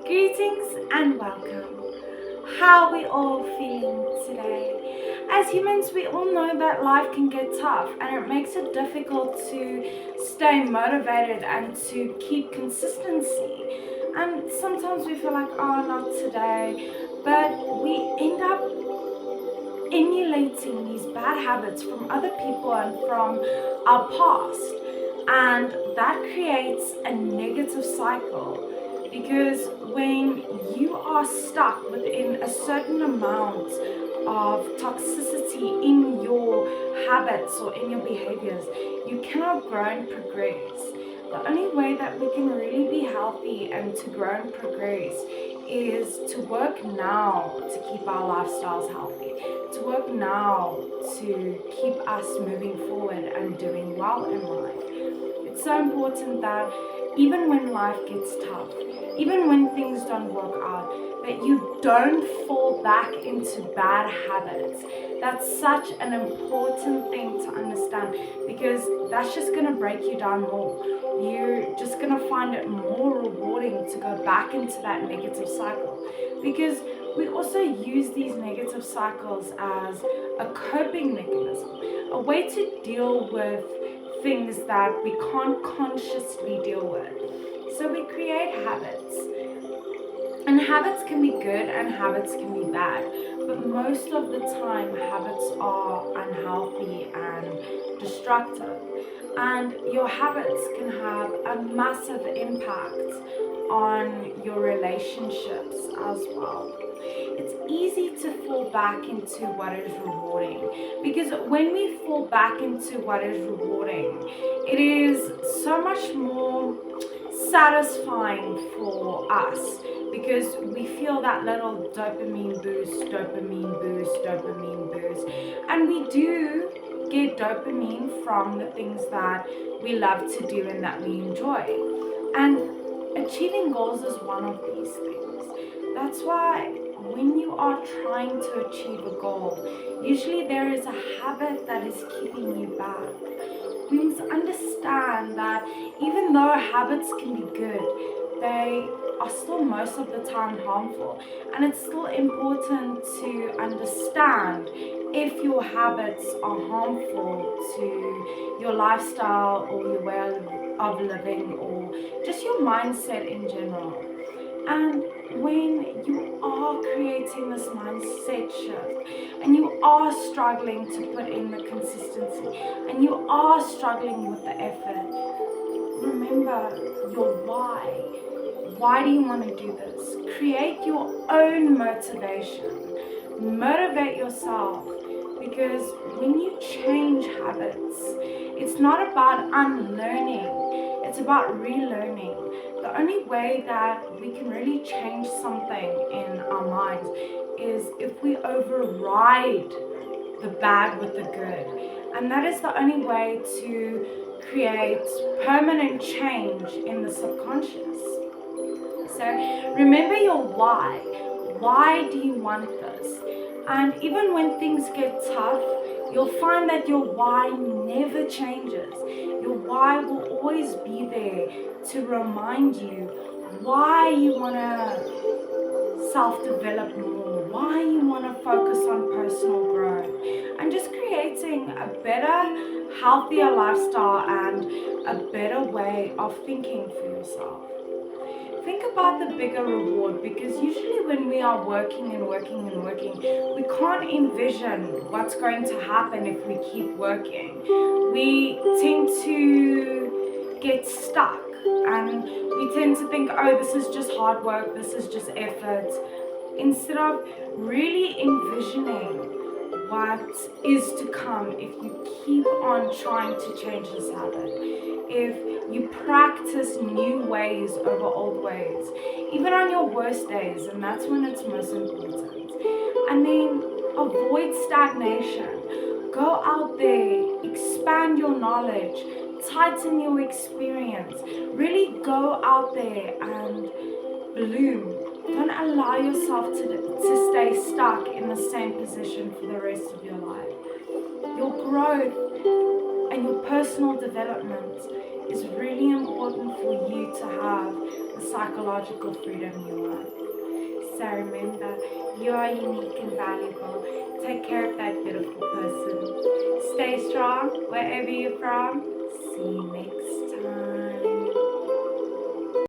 Greetings and welcome. How are we all feeling today? As humans, we all know that life can get tough and it makes it difficult to stay motivated and to keep consistency. And sometimes we feel like, oh, not today. But we end up emulating these bad habits from other people and from our past. And that creates a negative cycle because when you are stuck within a certain amount of toxicity in your habits or in your behaviors, you cannot grow and progress. The only way that we can really be healthy and to grow and progress is to work now to keep our lifestyles healthy, to work now to keep us moving forward and doing well in life. It's so important that even when life gets tough, even when things don't work out, that you don't fall back into bad habits. That's such an important thing to understand because that's just going to break you down more. You're just going to find it more rewarding to go back into that negative cycle because we also use these negative cycles as a coping mechanism, a way to deal with things that we can't consciously deal with. So we create habits. And habits can be good and habits can be bad. But most of the time, habits are unhealthy and destructive. And your habits can have a massive impact on your relationships as well. It's easy to fall back into what is rewarding because when we fall back into what is rewarding, it is so much more satisfying for us because we feel that little dopamine boost, and we do get dopamine from the things that we love to do and that we enjoy. And achieving goals is one of these things. That's why when you are trying to achieve a goal, usually there is a habit that is keeping you back. We must understand that even though habits can be good, they are still most of the time harmful. And it's still important to understand if your habits are harmful to your lifestyle or your way of living or just your mindset in general. And when you are creating this mindset shift and you are struggling to put in the consistency and you are struggling with the effort, remember your why. Why do you want to do this? Create your own motivation. Motivate yourself because when you change habits, it's not about unlearning, it's about relearning. The only way that we can really change something in our minds is if we override the bad with the good. And that is the only way to create permanent change in the subconscious. So remember your why. Why do you want this? And even when things get tough, you'll find that your why never changes. Your why will always be there to remind you why you want to self-develop more, why you want to focus on personal growth, and just creating a better, healthier lifestyle and a better way of thinking for yourself. Think about the bigger reward because usually when we are working, we can't envision what's going to happen if we keep working. We tend to get stuck and we tend to think, oh, this is just hard work, this is just effort, instead of really envisioning what is to come if you keep on trying to change this habit. If you practice new ways over old ways, even on your worst days, and that's when it's most important. And then avoid stagnation. Go out there, expand your knowledge, tighten your experience. Really go out there and bloom. Don't allow yourself to stay stuck in the same position for the rest of your life. Your growth and your personal development It's really important for you to have the psychological freedom you want. So remember, you are unique and valuable. Take care of that beautiful person. Stay strong wherever you're from. See you next time.